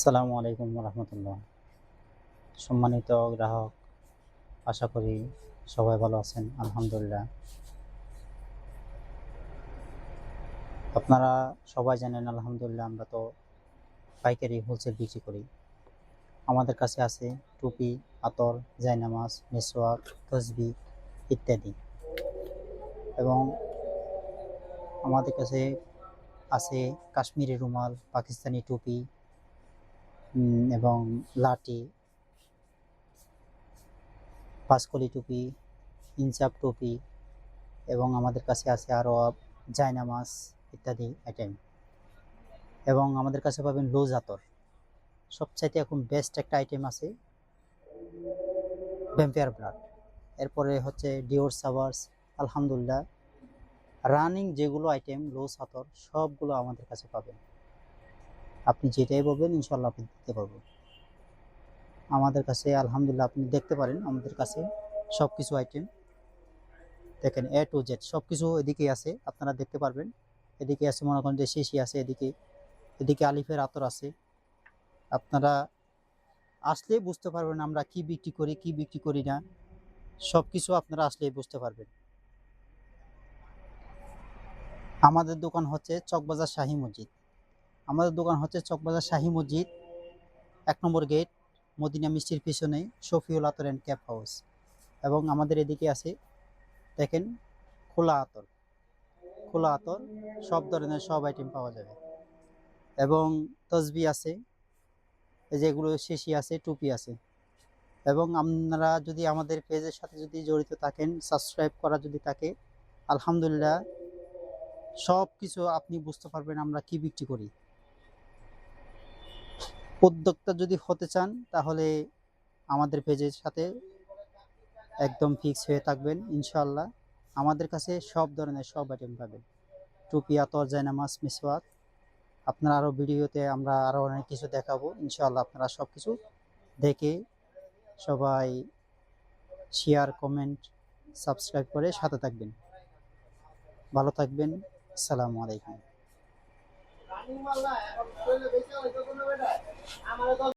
আসসালামু আলাইকুম রহমতুল্লাহ। সম্মানিত গ্রাহক, আশা করি সবাই ভালো আছেন। আলহামদুলিল্লাহ। আপনারা সবাই জানেন আলহামদুলিল্লাহ আমরা তো পাইকারি হোলসেল বিক্রি করি। আমাদের কাছে আছে টুপি, আতর, জায়নামাজ, মিসওয়াক, তসবি ইত্যাদি। এবং আমাদের কাছে আছে কাশ্মীরি রুমাল, পাকিস্তানি টুপি এবং লাঠি, পাঁচকলি টুপি, ইনচাপ টুপি, এবং আমাদের কাছে আছে আরও জায়নামাজ ইত্যাদি আইটেম। এবং আমাদের কাছে পাবেন লুজ আতর। সবচাইতে এখন বেস্ট একটা আইটেম আছে ভ্যাম্পায়ার ব্লাড। এরপরে হচ্ছে ডিওর সাবার্স। আলহামদুলিল্লাহ, রানিং যেগুলো আইটেম লুজ আতর সবগুলো আমাদের কাছে পাবেন। আপনি যেটাই বলবেন ইনশাল্লাহ আপনি দিতে পারবেন আমাদের কাছে। আলহামদুলিল্লাহ, আপনি দেখতে পারেন আমাদের কাছে সব কিছু আইটেম দেখেন, এ টু জেড সব কিছু এদিকে আছে, আপনারা দেখতে পারবেন। এদিকে আছে মনে করেন যে শিশি আছে, এদিকে এদিকে আলিফের আতর আছে। আপনারা আসলে বুঝতে পারবেন আমরা কি বিক্রি করি কি বিক্রি করি না, সব কিছু আপনারা আসলে বুঝতে পারবেন। আমাদের দোকান হচ্ছে চকবাজার শাহী মসজিদ। আমাদের দোকান হচ্ছে চকবাজার শাহী মসজিদ, 1 নম্বর গেট, মদিনা মিষ্টির পিছনে শফিউল আতর অ্যান্ড ক্যাপ হাউস। এবং আমাদের এদিকে আছে দেখেন খোলা আতর। খোলা আতর সব ধরনের সব আইটেম পাওয়া যাবে। এবং তসবি আছে, এই যেগুলো শিশি আছে, টুপি আছে। এবং আপনারা যদি আমাদের পেজের সাথে যদি জড়িত থাকেন, সাবস্ক্রাইব করা যদি থাকে, আলহামদুলিল্লাহ সব কিছু আপনি বুঝতে পারবেন আমরা কি বিক্রি করি। উদ্যোক্তা যদি হতে চান তাহলে আমাদের পেজের সাথে একদম ফিক্স হয়ে থাকবেন ইনশাআল্লাহ। আমাদের কাছে সব ধরনের সব আইটেম পাবেন, টুপি, আতর, জায়নামাজ, মিসওয়াক। আপনারা আরও ভিডিওতে আমরা আরও অনেক কিছু দেখাবো ইনশাআল্লাহ। আপনারা সব কিছু দেখে সবাই শেয়ার, কমেন্ট, সাবস্ক্রাইব করে সাথে থাকবেন। ভালো থাকবেন। আসসালামু আলাইকুম।